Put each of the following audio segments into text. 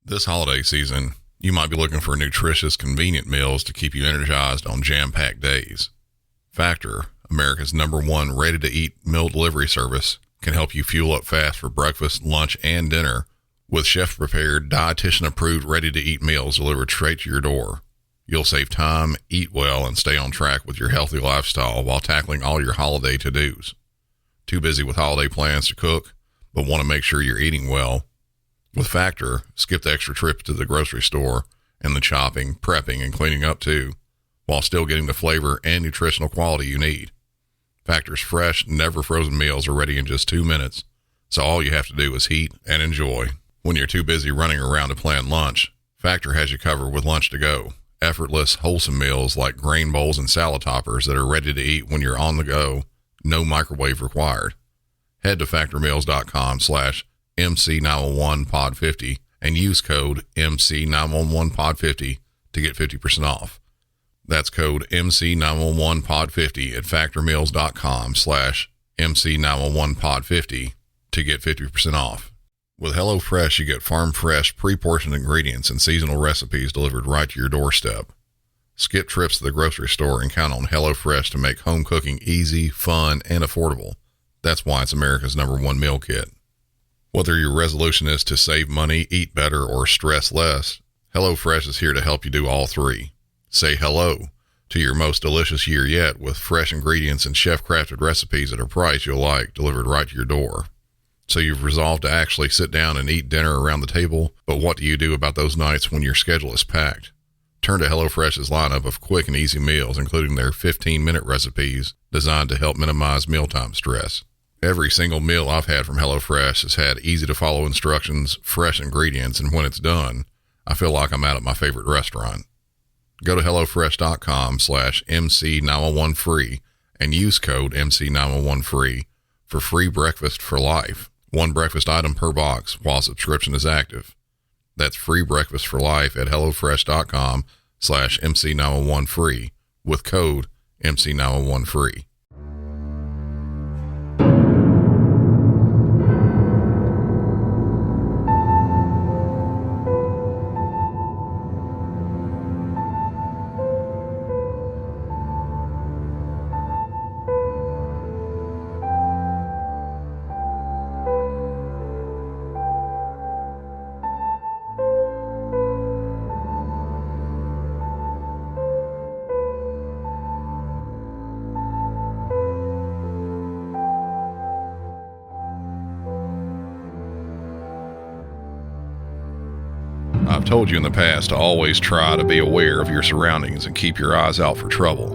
This holiday season, you might be looking for nutritious, convenient meals to keep you energized on jam-packed days. Factor, America's #1 ready-to-eat meal delivery service, can help you fuel up fast for breakfast, lunch, and dinner with chef-prepared, dietitian-approved, ready-to-eat meals delivered straight to your door. You'll save time, eat well, and stay on track with your healthy lifestyle while tackling all your holiday to-dos. Too busy with holiday plans to cook, but want to make sure you're eating well? With Factor, skip the extra trip to the grocery store and the chopping, prepping, and cleaning up too, while still getting the flavor and nutritional quality you need. Factor's fresh, never frozen meals are ready in just 2 minutes, so all you have to do is heat and enjoy. When you're too busy running around to plan lunch, Factor has you covered with lunch to go. Effortless, wholesome meals like grain bowls and salad toppers that are ready to eat when you're on the go, no microwave required. Head to factormeals.com/MC911pod50 and use code MC911pod50 to get 50% off. That's code MC911pod50 at factormeals.com/MC911pod50 to get 50% off. With HelloFresh, you get farm-fresh, pre-portioned ingredients and seasonal recipes delivered right to your doorstep. Skip trips to the grocery store and count on HelloFresh to make home cooking easy, fun, and affordable. That's why it's America's #1 meal kit. Whether your resolution is to save money, eat better, or stress less, HelloFresh is here to help you do all three. Say hello to your most delicious year yet with fresh ingredients and chef-crafted recipes at a price you'll like delivered right to your door. So you've resolved to actually sit down and eat dinner around the table, but what do you do about those nights when your schedule is packed? Turn to HelloFresh's lineup of quick and easy meals, including their 15-minute recipes designed to help minimize mealtime stress. Every single meal I've had from HelloFresh has had easy-to-follow instructions, fresh ingredients, and when it's done, I feel like I'm out at my favorite restaurant. Go to HelloFresh.com/MC911free and use code MC911free for free breakfast for life. One breakfast item per box while subscription is active. That's free breakfast for life at HelloFresh.com/MC911free with code MC911free. I've told you in the past to always try to be aware of your surroundings and keep your eyes out for trouble.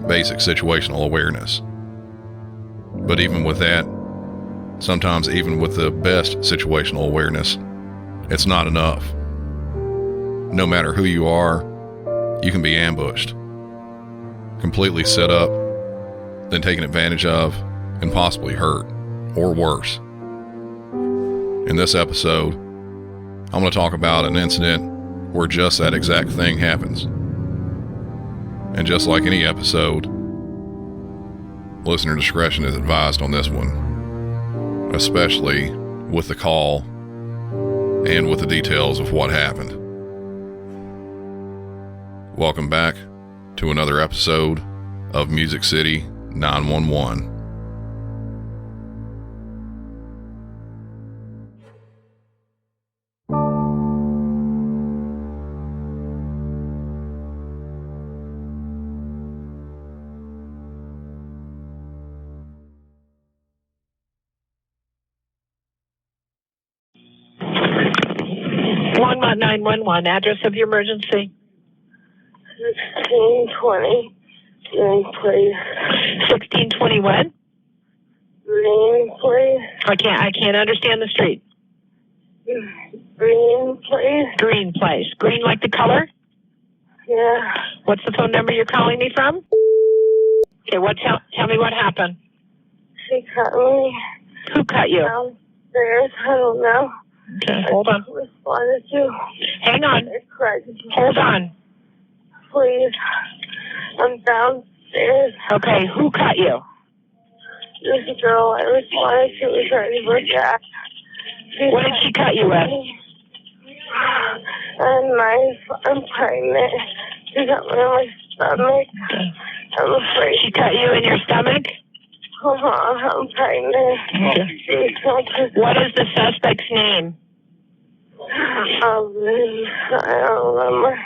Basic situational awareness. But even with that, sometimes even with the best situational awareness, it's not enough. No matter who you are, you can be ambushed, completely set up, then taken advantage of, and possibly hurt, or worse. In this episode, I'm going to talk about an incident where just that exact thing happens. And just like any episode, listener discretion is advised on this one, especially with the call and with the details of what happened. Welcome back to another episode of Music City 911. Longmont 911, address of your emergency. 1620 Green, please. 1620 what? Green, please. I can't understand the street. Green, please. Green place. Green like the color? Yeah. What's the phone number you're calling me from? Okay, tell me what happened. She cut me. Who cut you? Downstairs. I don't know. Okay, hold on. Responded to. Hang on. Hold on. Please. I'm downstairs. Okay, who cut you? This girl I responded to was ready for Jack. What did she cut you with? And I'm pregnant. She got me in my stomach. I'm afraid. She cut you in your stomach? I'm pregnant. What is the suspect's name? I don't remember.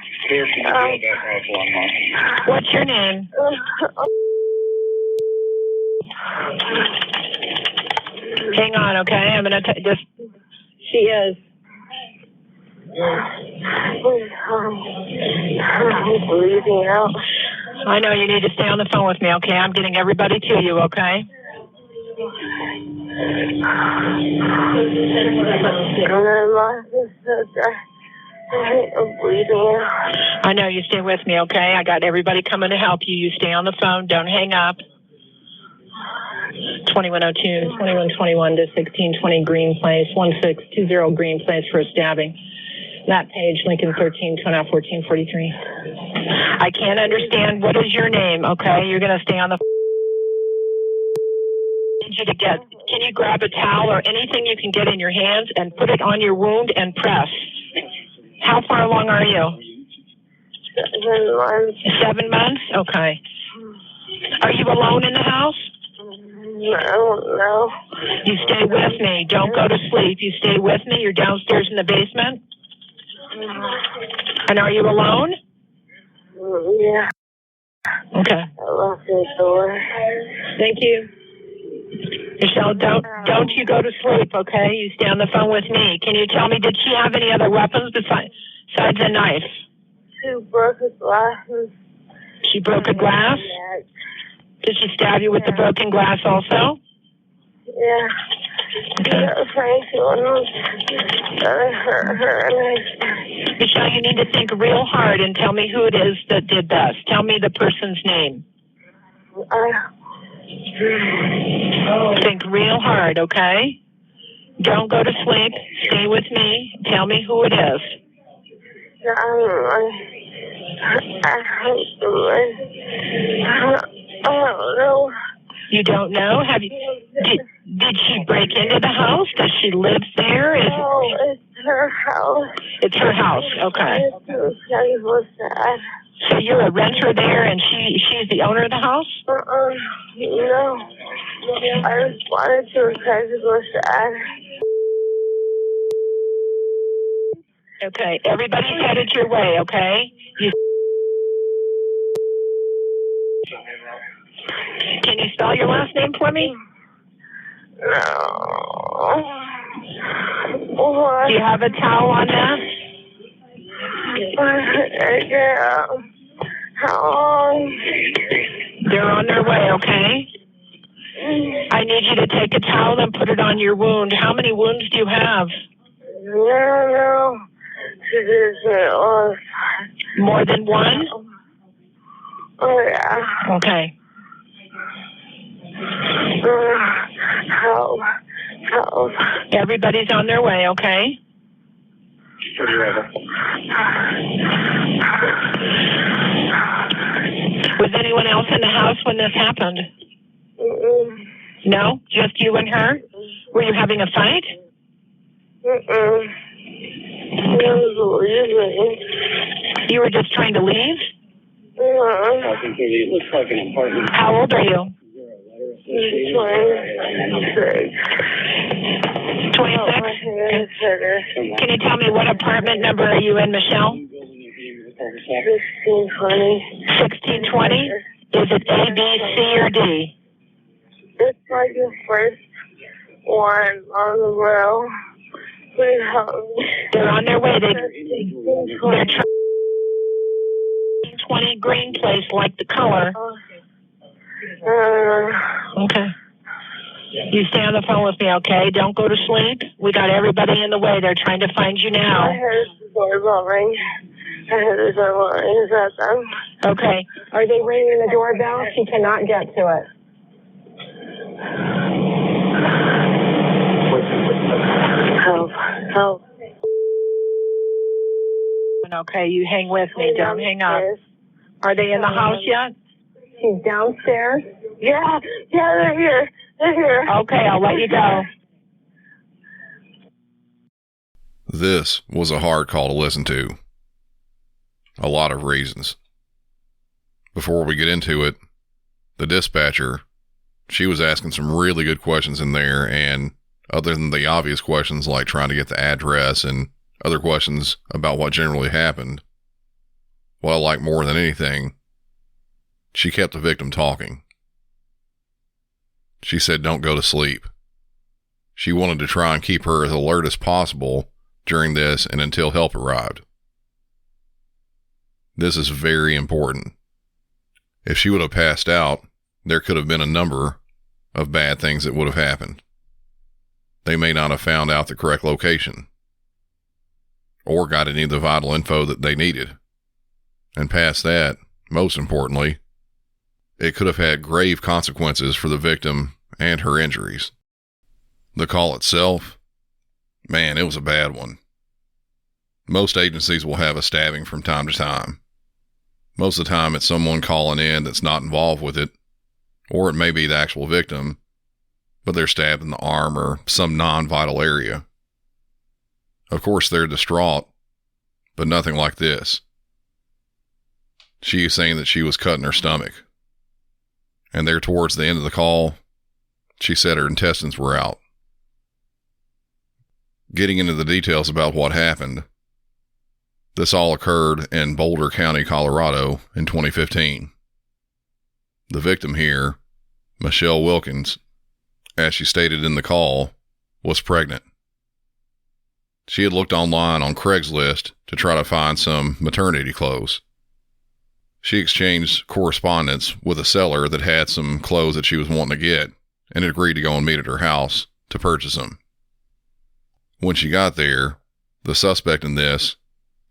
What's your name? Hang on, okay? I'm going to just... She is. I'm bleeding out. I know you need to stay on the phone with me, okay? I'm getting everybody to you, okay? I'm bleeding out. I know, you stay with me, okay? I got everybody coming to help you. You stay on the phone. Don't hang up. 2102, 2121 to 1620 Green Place, 1620 Green Place for a stabbing. That page, Lincoln 13, 1443. I can't understand. What is your name, okay? You're going to stay on the can you grab a towel or anything you can get in your hands and put it on your wound and press? How far along are you? 7 months. 7 months? Okay. Are you alone in the house? No. You stay with me. Don't go to sleep. You stay with me. You're downstairs in the basement? And are you alone? Yeah. Okay. I locked the door. Thank you. Michelle, don't you go to sleep, okay? You stay on the phone with me. Can you tell me, did she have any other weapons besides a knife? She broke a glass. She broke a glass? Did she stab you with the broken glass also? Yeah. Okay. Michelle, you need to think real hard and tell me who it is that did this. Tell me the person's name. Think real hard, okay? Don't go to sleep. Stay with me. Tell me who it is. I don't know. You don't know? Did she break into the house? Does she live there? No, it's her house. It's her house, okay. So you're a renter there and she's the owner of the house? No. I just wanted to because it was sad. Okay, everybody's headed your way, okay? Can you spell your last name for me? No. Do you have a towel on that? Yeah. How long? They're on their way, okay? I need you to take a towel and put it on your wound. How many wounds do you have? No. More than one? Oh, yeah. Okay. Help. Everybody's on their way, okay? Was anyone else in the house when this happened? No? Just you and her? Were you having a fight? You were just trying to leave? It looks like an apartment. How old are you? 26. 26? Can you tell me what apartment number are you in, Michelle? 1620. 1620? Is it A, B, C, or D? It's like the first one on the row. Please help me. They're on their way. They're 20 Green Place, like the color. Okay. You stay on the phone with me, okay? Don't go to sleep. We got everybody in the way. They're trying to find you now. I heard the doorbell ring. Is that them? Okay. Are they ringing the doorbell? She cannot get to it. Help. Okay, you hang with me. Don't hang up. Are they in the house yet? She's downstairs? Yeah, they're here. Okay, I'll let you go. This was a hard call to listen to. A lot of reasons. Before we get into it, the dispatcher, she was asking some really good questions in there, and other than the obvious questions like trying to get the address and other questions about what generally happened, what I like more than anything, she kept the victim talking. She said, "Don't go to sleep." She wanted to try and keep her as alert as possible during this and until help arrived. This is very important. If she would have passed out, there could have been a number of bad things that would have happened. They may not have found out the correct location or got any of the vital info that they needed. And past that, most importantly, it could have had grave consequences for the victim and her injuries. The call itself, man, it was a bad one. Most agencies will have a stabbing from time to time. Most of the time it's someone calling in that's not involved with it, or it may be the actual victim, but they're stabbed in the arm or some non-vital area. Of course, they're distraught, but nothing like this. She is saying that she was cut in her stomach. And there towards the end of the call, she said her intestines were out. Getting into the details about what happened, this all occurred in Boulder County, Colorado in 2015. The victim here, Michelle Wilkins, as she stated in the call, was pregnant. She had looked online on Craigslist to try to find some maternity clothes. She exchanged correspondence with a seller that had some clothes that she was wanting to get and agreed to go and meet at her house to purchase them. When she got there, the suspect in this,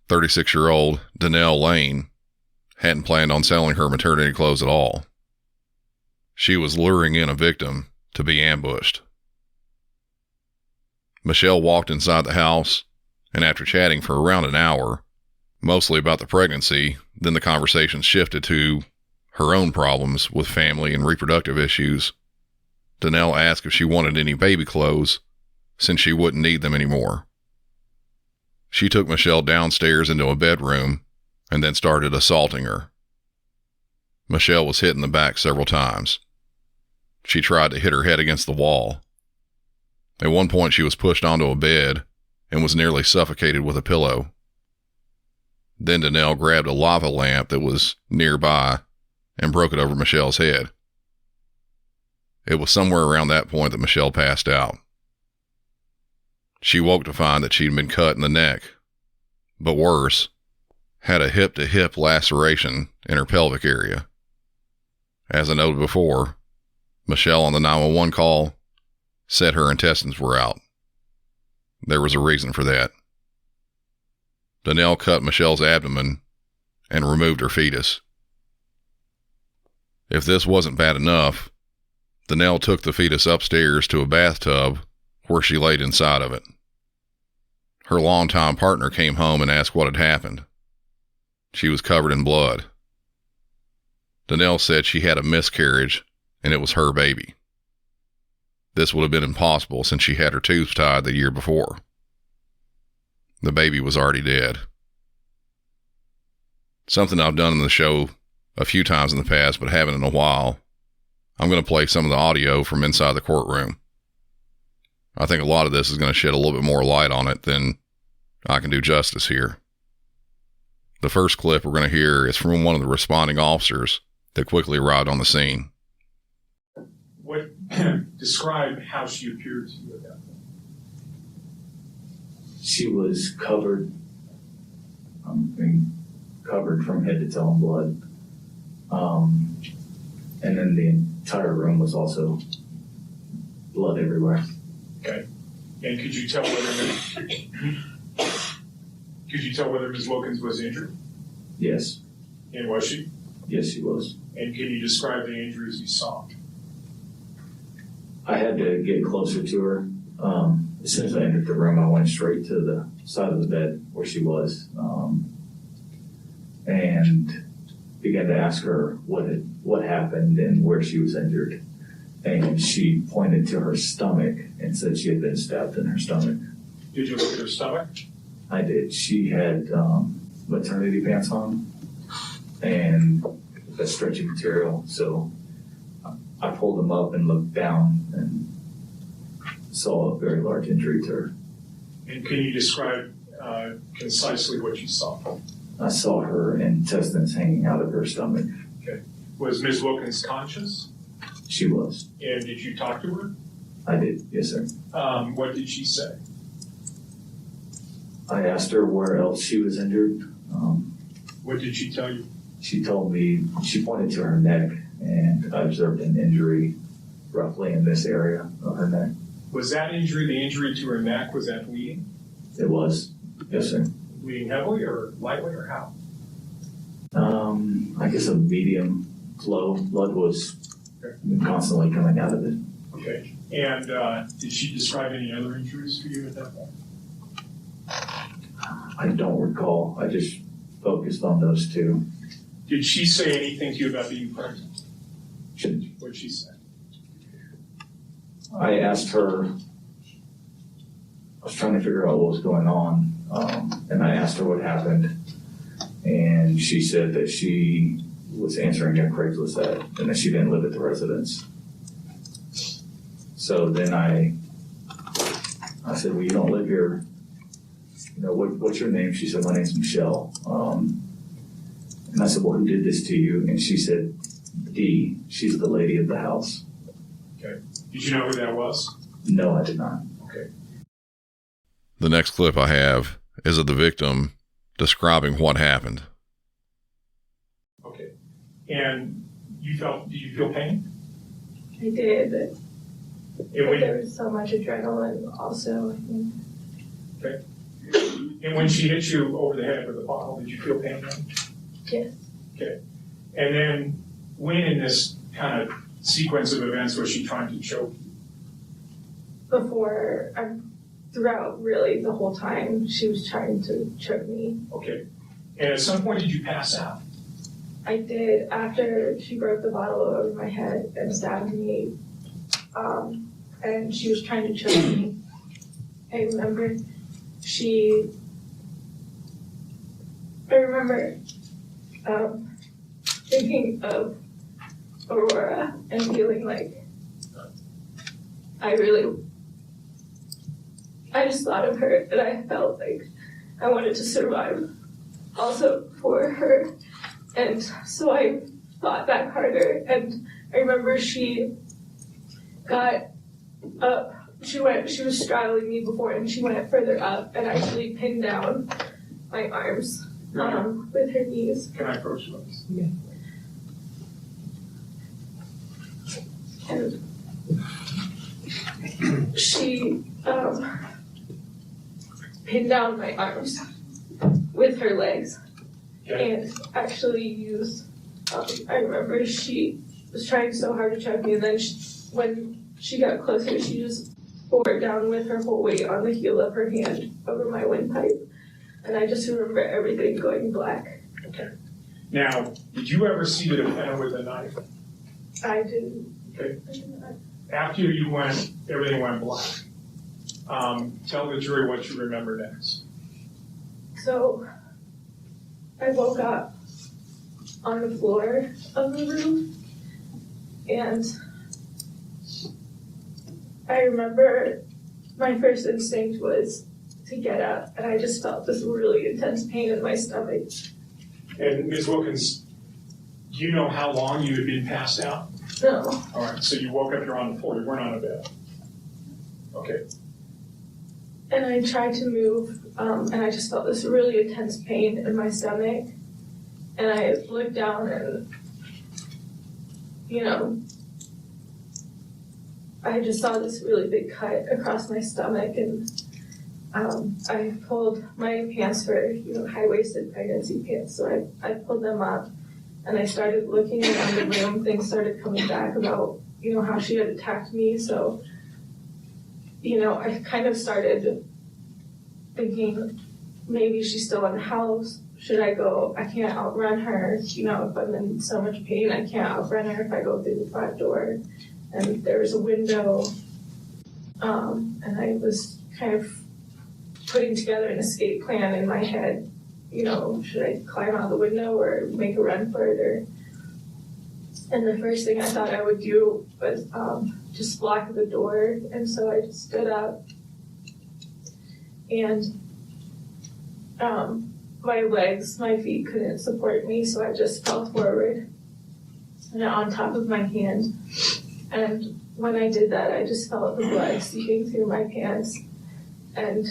36-year-old Donnell Lane, hadn't planned on selling her maternity clothes at all. She was luring in a victim to be ambushed. Michelle walked inside the house, and after chatting for around an hour, mostly about the pregnancy, then the conversation shifted to her own problems with family and reproductive issues. Donnell asked if she wanted any baby clothes, since she wouldn't need them anymore. She took Michelle downstairs into a bedroom and then started assaulting her. Michelle was hit in the back several times. She tried to hit her head against the wall. At one point, she was pushed onto a bed and was nearly suffocated with a pillow. Then Donnell grabbed a lava lamp that was nearby and broke it over Michelle's head. It was somewhere around that point that Michelle passed out. She woke to find that she'd been cut in the neck, but worse, had a hip-to-hip laceration in her pelvic area. As I noted before, Michelle on the 911 call said her intestines were out. There was a reason for that. Donnell cut Michelle's abdomen and removed her fetus. If this wasn't bad enough, Donnell took the fetus upstairs to a bathtub where she laid inside of it. Her longtime partner came home and asked what had happened. She was covered in blood. Donnell said she had a miscarriage and it was her baby. This would have been impossible since she had her tubes tied the year before. The baby was already dead. Something I've done in the show a few times in the past, but haven't in a while. I'm going to play some of the audio from inside the courtroom. I think a lot of this is going to shed a little bit more light on it than I can do justice here. The first clip we're going to hear is from one of the responding officers that quickly arrived on the scene. Describe how she appeared to you at that point. She was covered from head to toe in blood. And then the entire room was also blood everywhere. Okay. And could you tell whether Ms. Wilkins was injured? Yes. And was she? Yes, she was. And can you describe the injuries you saw? I had to get closer to her. As soon as I entered the room, I went straight to the side of the bed where she was, and began to ask her what happened and where she was injured. And she pointed to her stomach and said she had been stabbed in her stomach. Did you look at her stomach? I did. She had maternity pants on and a stretchy material. So I pulled them up and looked down and saw a very large injury to her. And can you describe concisely what you saw? I saw her intestines hanging out of her stomach. Okay. Was Ms. Wilkins conscious? She was. And did you talk to her? I did, yes, sir. What did she say? I asked her where else she was injured. What did she tell you? She told me, she pointed to her neck, and I observed an injury roughly in this area of her neck. Was that injury, the injury to her neck, was that bleeding? It was, yes, sir. Bleeding heavily or lightly or how? I guess a medium flow. Blood was constantly coming out of it. Okay. And did she describe any other injuries for you at that point? I don't recall. I just focused on those two. Did she say anything to you about being pregnant? She- What did she say? I asked her, I was trying to figure out what was going on, and I asked her what happened, and she said that she was answering a Craigslist ad and that she didn't live at the residence. So then I said, well, you don't live here. You know, what's your name? She said, my name's Michelle. And I said, well, who did this to you? And she said, Dee, she's the lady of the house. Okay. Did you know who that was? No, I did not. Okay. The next clip I have is of the victim describing what happened. Okay. And did you feel pain? I did, but And there was so much adrenaline also. okay. And when she hit you over the head with a bottle, did you feel pain then? Yes. Okay. And then when in this kind of sequence of events was she trying to choke you? Before, throughout really the whole time, she was trying to choke me. Okay. And at some point, did you pass out? I did after she broke the bottle over my head and stabbed me, and she was trying to choke me. I remember thinking of Aurora and feeling like I just thought of her and I felt like I wanted to survive also for her. And so I fought back harder, and I remember she got up, she was straddling me before, and she went further up and actually pinned down my arms with her knees. Can I approach those? Yeah. And she pinned down my arms with her legs. Okay. And actually used, I remember she was trying so hard to choke me, and then when she got closer, she just bore down with her whole weight on the heel of her hand over my windpipe. And I just remember everything going black. Okay. Now, did you ever see the defendant with a knife? I didn't. Okay. After everything went black. Tell the jury what you remember next. So I woke up on the floor of the room, and I remember my first instinct was to get up, and I just felt this really intense pain in my stomach. And Ms. Wilkins, do you know how long you had been passed out? No. All right, so you woke up, you're on the floor, you weren't on a bed. Okay. And I tried to move, and I just felt this really intense pain in my stomach. And I looked down and, I just saw this really big cut across my stomach, and I pulled my pants for, high-waisted pregnancy pants. So I pulled them up, and I started looking around the room. Things started coming back about, how she had attacked me. So, I kind of started thinking, maybe she's still in the house. Should I go? I can't outrun her. If I'm in so much pain, I can't outrun her if I go through the front door. And there was a window, and I was kind of putting together an escape plan in my head, should I climb out the window or make a run for it? And the first thing I thought I would do was just block the door. And so I just stood up, and my feet couldn't support me, so I just fell forward and on top of my hand. And when I did that, I just felt the blood seeping through my pants, and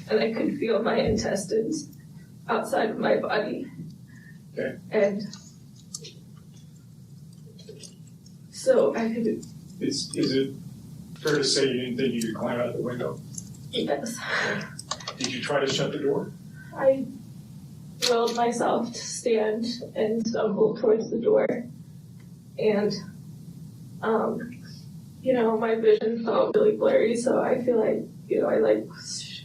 I could feel my intestines outside of my body. Okay. And so I could. Is it fair to say you didn't think you could climb out the window? Yes. Did you try to shut the door? I willed myself to stand and stumble towards the door. And, my vision felt really blurry, so I feel like, I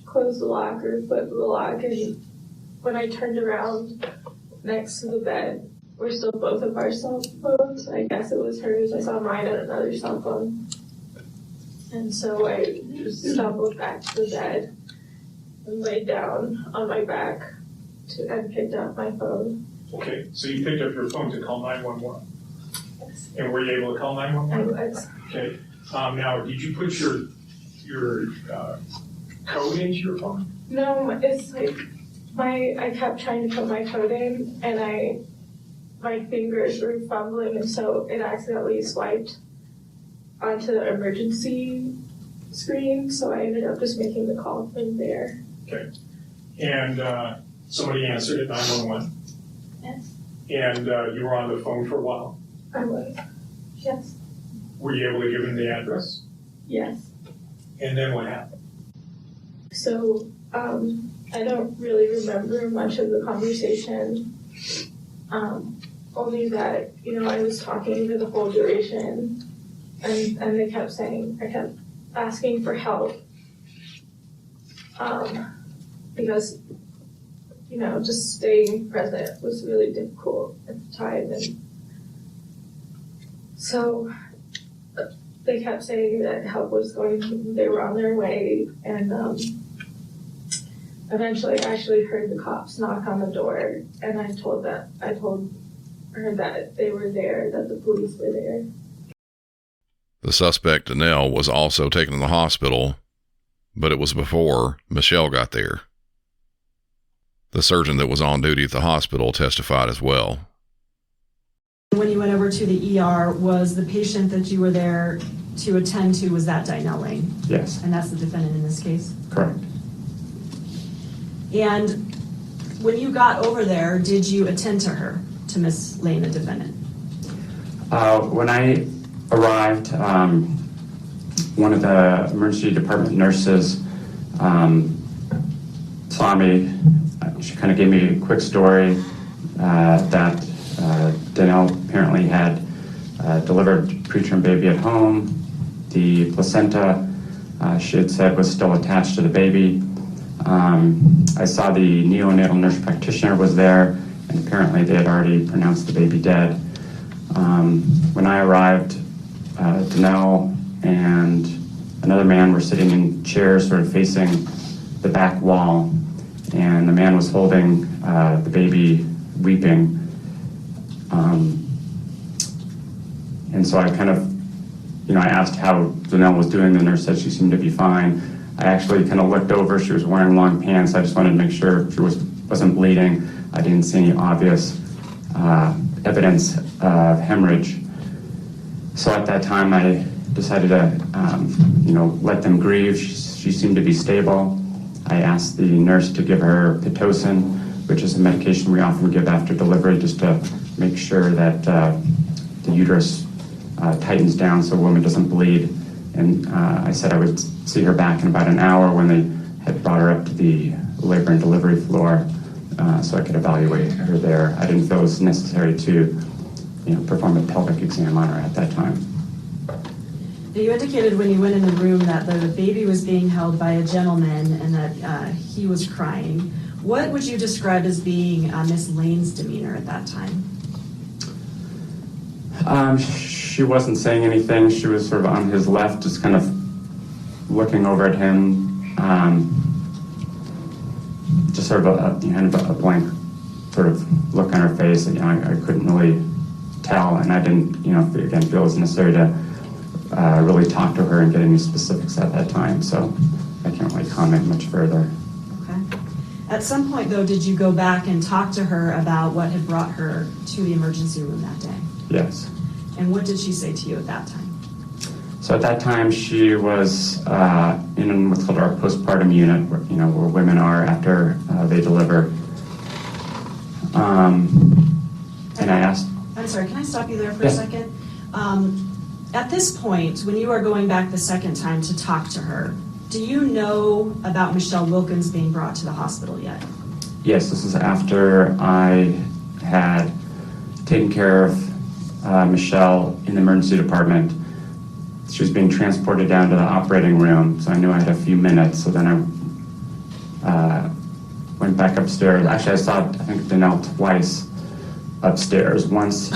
closed the lock or flipped the lock, and when I turned around next to the bed were still both of our cell phones. I guess it was hers. I saw mine and another cell phone. And so I just stumbled back to the bed and laid down on my back and picked up my phone. Okay, so you picked up your phone to call 911. Yes. And were you able to call I 911? was. Okay. Now, did you put your code into your phone? No, it's like I kept trying to put my code in, and my fingers were fumbling, and so it accidentally swiped onto the emergency screen, so I ended up just making the call from there. Okay. And somebody answered at 911? Yes. And you were on the phone for a while? I was. Yes. Were you able to give them the address? Yes. And then what happened? So, I don't really remember much of the conversation. Only that, I was talking for the whole duration, and they kept saying, I kept asking for help. Because, just staying present was really difficult at the time. And so they kept saying that help was they were on their way, and eventually I actually heard the cops knock on the door, and I told her that they were there, that the police were there. The suspect, Danelle, was also taken to the hospital, but it was before Michelle got there. The surgeon that was on duty at the hospital testified as well. When you went over to the ER, was the patient that you were there to attend to, was that Dinelle Lane? Yes. And that's the defendant in this case? Correct. And when you got over there, did you attend to her, to Miss Lane, the defendant? When I arrived, one of the emergency department nurses saw me. She kind of gave me a quick story that Danelle apparently had delivered preterm baby at home. The placenta, she had said, was still attached to the baby. I saw the neonatal nurse practitioner was there, and apparently they had already pronounced the baby dead. When I arrived, Danelle and another man were sitting in chairs sort of facing the back wall, and the man was holding the baby, weeping. And so I kind of, I asked how Danelle was doing. The nurse said she seemed to be fine. I actually kind of looked over. She was wearing long pants. I just wanted to make sure she wasn't bleeding. I didn't see any obvious evidence of hemorrhage. So at that time, I decided to, let them grieve. She seemed to be stable. I asked the nurse to give her Pitocin, which is a medication we often give after delivery, just to make sure that the uterus tightens down so a woman doesn't bleed. And I said I would see her back in about an hour when they had brought her up to the labor and delivery floor so I could evaluate her there. I didn't feel it was necessary to perform a pelvic exam on her at that time. You indicated when you went in the room that the baby was being held by a gentleman and that he was crying. What would you describe as being Miss Lane's demeanor at that time? She wasn't saying anything. She was sort of on his left, just kind of looking over at him. just sort of a blank sort of look on her face. And, I couldn't really tell, and I didn't, again, feel it was necessary to really talk to her and get any specifics at that time. So I can't really comment much further. Okay. At some point, though, did you go back and talk to her about what had brought her to the emergency room that day? Yes. And what did she say to you at that time? So at that time, she was in what's called our postpartum unit, where women are after they deliver. And I asked... I'm sorry, can I stop you there for Yeah. a second? At this point, when you are going back the second time to talk to her, do you know about Michelle Wilkins being brought to the hospital yet? Yes, this is after I had taken care of Michelle in the emergency department. She was being transported down to the operating room, so I knew I had a few minutes. So then I went back upstairs. Actually, I saw, I think, Danelle twice upstairs. Once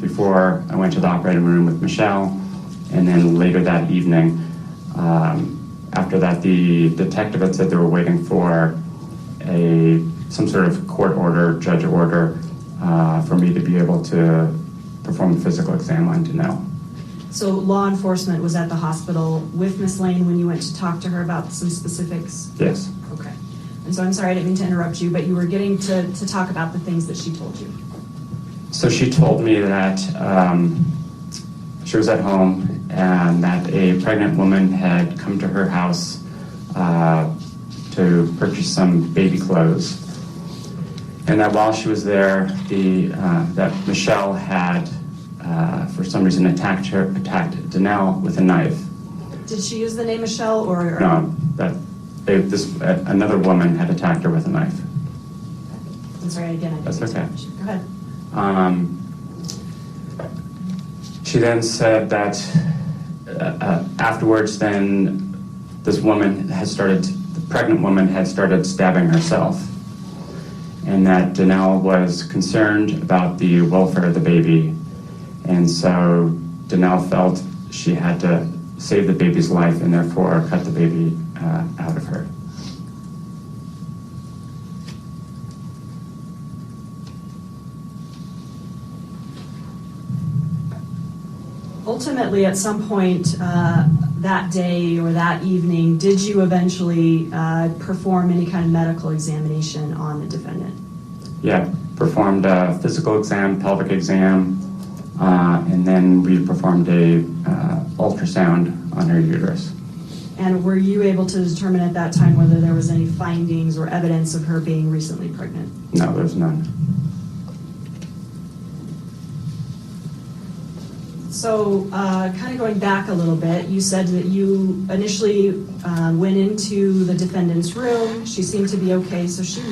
before I went to the operating room with Michelle, and then later that evening. After that, the detective had said they were waiting for some sort of court order, judge order, for me to be able to perform a physical exam on Danelle. So law enforcement was at the hospital with Miss Lane when you went to talk to her about some specifics? Yes. Okay. And so I'm sorry, I didn't mean to interrupt you, but you were getting to talk about the things that she told you. So she told me that she was at home and that a pregnant woman had come to her house to purchase some baby clothes. And that while she was there, that Michelle had, for some reason, attacked Danelle with a knife. Did she use the name Michelle or? No, another woman had attacked her with a knife. I'm sorry, again, I didn't That's okay. Go ahead. She then said that afterwards, then this woman the pregnant woman had started stabbing herself, and that Danelle was concerned about the welfare of the baby, and so Danelle felt she had to save the baby's life and therefore cut the baby out of her. Ultimately, at some point that day or that evening, did you eventually perform any kind of medical examination on the defendant? Yeah, performed a physical exam, pelvic exam, and then we performed a ultrasound on her uterus. And were you able to determine at that time whether there was any findings or evidence of her being recently pregnant? No, there's none. So kind of going back a little bit, you said that you initially went into the defendant's room. She seemed to be okay, so you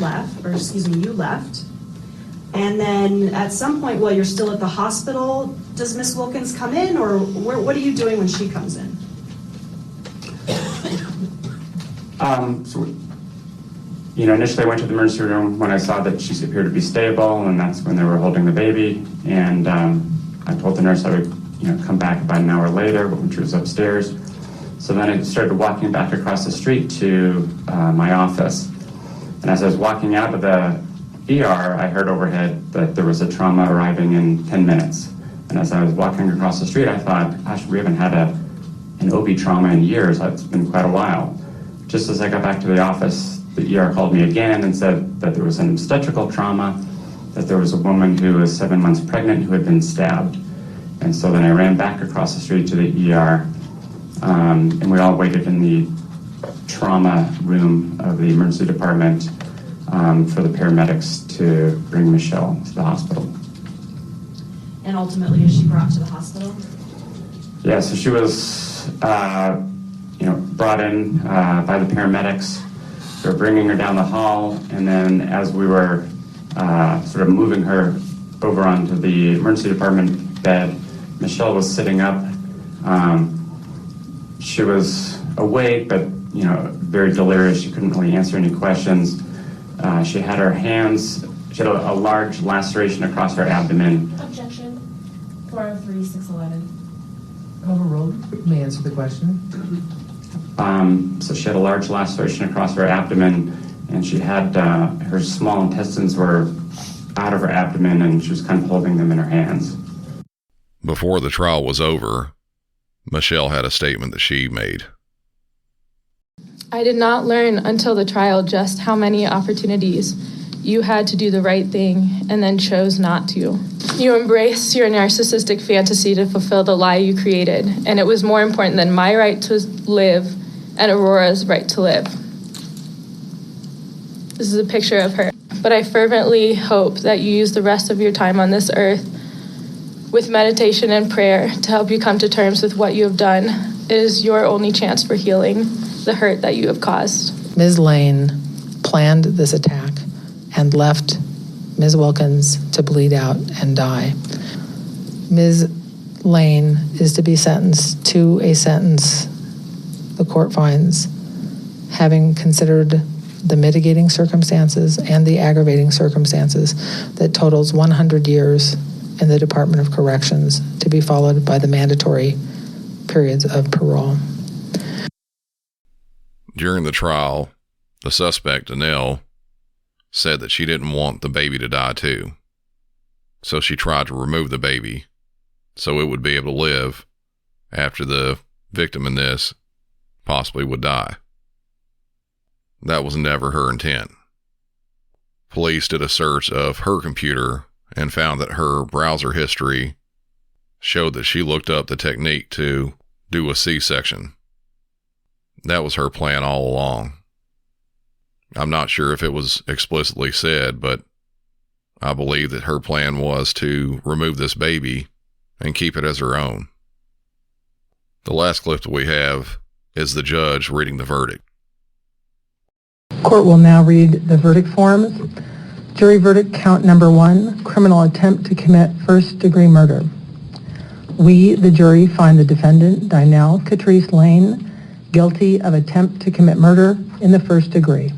left. And then at some point while you're still at the hospital, does Miss Wilkins come in, or what are you doing when she comes in? Initially I went to the emergency room when I saw that she appeared to be stable, and that's when they were holding the baby. And I told the nurse I would come back about an hour later when she was upstairs. So then I started walking back across the street to my office. And as I was walking out of the ER, I heard overhead that there was a trauma arriving in 10 minutes. And as I was walking across the street, I thought, gosh, we haven't had an OB trauma in years. It's been quite a while. Just as I got back to the office, the ER called me again and said that there was an obstetrical trauma, that there was a woman who was 7 months pregnant who had been stabbed. And so then I ran back across the street to the ER, and we all waited in the trauma room of the emergency department for the paramedics to bring Michelle to the hospital. And ultimately, is she brought to the hospital? Yeah, so she was, brought in by the paramedics. They were bringing her down the hall, and then as we were sort of moving her over onto the emergency department bed, Michelle was sitting up. She was awake, but very delirious. She couldn't really answer any questions. She had a large laceration across her abdomen. Objection. 403-611. Overruled. May answer the question. So she had a large laceration across her abdomen, and she had her small intestines were out of her abdomen, and she was kind of holding them in her hands. Before the trial was over, Michelle had a statement that she made. I did not learn until the trial just how many opportunities you had to do the right thing and then chose not to. You embraced your narcissistic fantasy to fulfill the lie you created, and it was more important than my right to live and Aurora's right to live. This is a picture of her. But I fervently hope that you use the rest of your time on this earth with meditation and prayer to help you come to terms with what you have done. It is your only chance for healing the hurt that you have caused. Ms. Lane planned this attack and left Ms. Wilkins to bleed out and die. Ms. Lane is to be sentenced to a sentence the court finds, having considered the mitigating circumstances and the aggravating circumstances, that totals 100 years in the Department of Corrections, to be followed by the mandatory periods of parole. During the trial, the suspect, Danelle, said that she didn't want the baby to die too. So she tried to remove the baby so it would be able to live after the victim in this possibly would die. That was never her intent. Police did a search of her computer and found that her browser history showed that she looked up the technique to do a C-section. That was her plan all along. I'm not sure if it was explicitly said, but I believe that her plan was to remove this baby and keep it as her own. The last clip that we have is the judge reading the verdict. Court will now read the verdict forms. Jury verdict count number 1, criminal attempt to commit first-degree murder. We, the jury, find the defendant, Dynell Catrice Lane, guilty of attempt to commit murder in the first degree.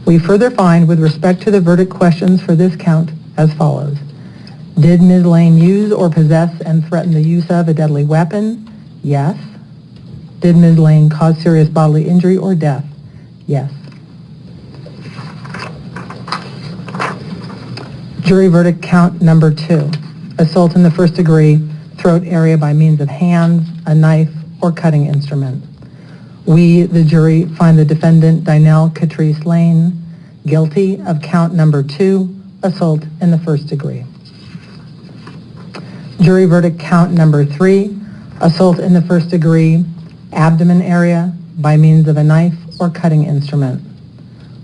We further find, with respect to the verdict questions for this count, as follows. Did Ms. Lane use or possess and threaten the use of a deadly weapon? Yes. Did Ms. Lane cause serious bodily injury or death? Yes. Jury verdict count number 2. Assault in the first degree, throat area by means of hands, a knife, or cutting instrument. We, the jury, find the defendant, Dynell Catrice Lane, guilty of count number 2, assault in the first degree. Jury verdict count number 3, assault in the first degree, abdomen area by means of a knife or cutting instrument.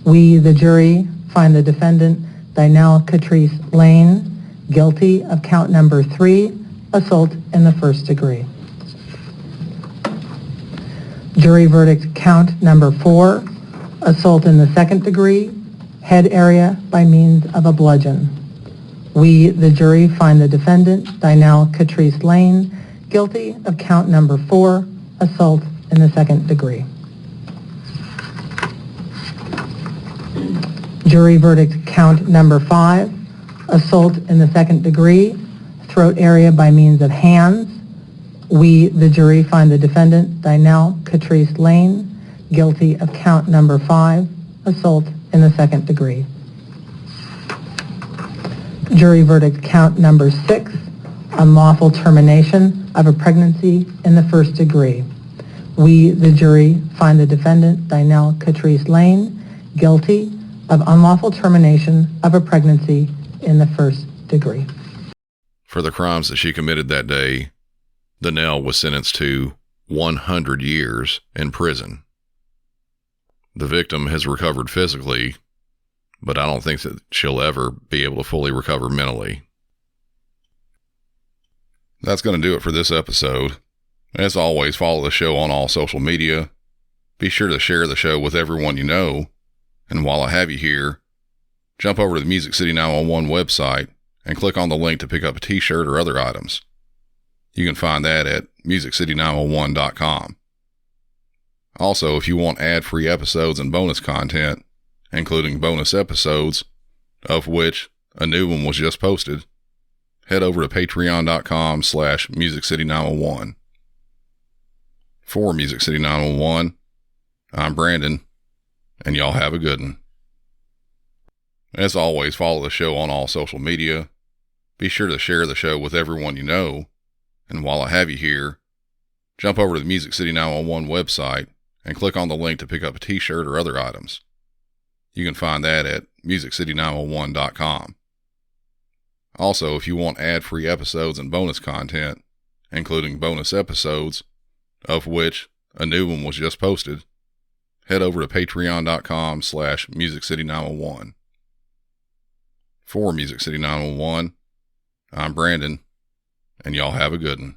We, the jury, find the defendant, Dynell Catrice Lane, guilty of count number 3, assault in the first degree. Jury verdict count number 4, assault in the second degree, head area by means of a bludgeon. We, the jury, find the defendant, Dynell Catrice Lane, guilty of count number 4, assault in the second degree. Jury verdict count number 5, assault in the second degree, throat area by means of hands. We, the jury, find the defendant, Dynell Catrice Lane, guilty of count number 5, assault in the second degree. Jury verdict count number 6, unlawful termination of a pregnancy in the first degree. We, the jury, find the defendant, Dynell Catrice Lane, guilty of unlawful termination of a pregnancy in the first degree. For the crimes that she committed that day, Dynell was sentenced to 100 years in prison. The victim has recovered physically, but I don't think that she'll ever be able to fully recover mentally. That's going to do it for this episode. As always, follow the show on all social media. Be sure to share the show with everyone you know. And while I have you here, jump over to the Music City 911 website and click on the link to pick up a t-shirt or other items. You can find that at musiccity911.com. Also, if you want ad-free episodes and bonus content, including bonus episodes, of which a new one was just posted, head over to patreon.com/musiccity911. For Music City 911, I'm Brandon. and y'all have a good one. As always, follow the show on all social media. Be sure to share the show with everyone you know. And while I have you here, jump over to the Music City 911 website and click on the link to pick up a t-shirt or other items. You can find that at musiccity911.com. Also, if you want ad-free episodes and bonus content, including bonus episodes, of which a new one was just posted, head over to patreon.com/musiccity911. For Music City 911, I'm Brandon, and y'all have a good one.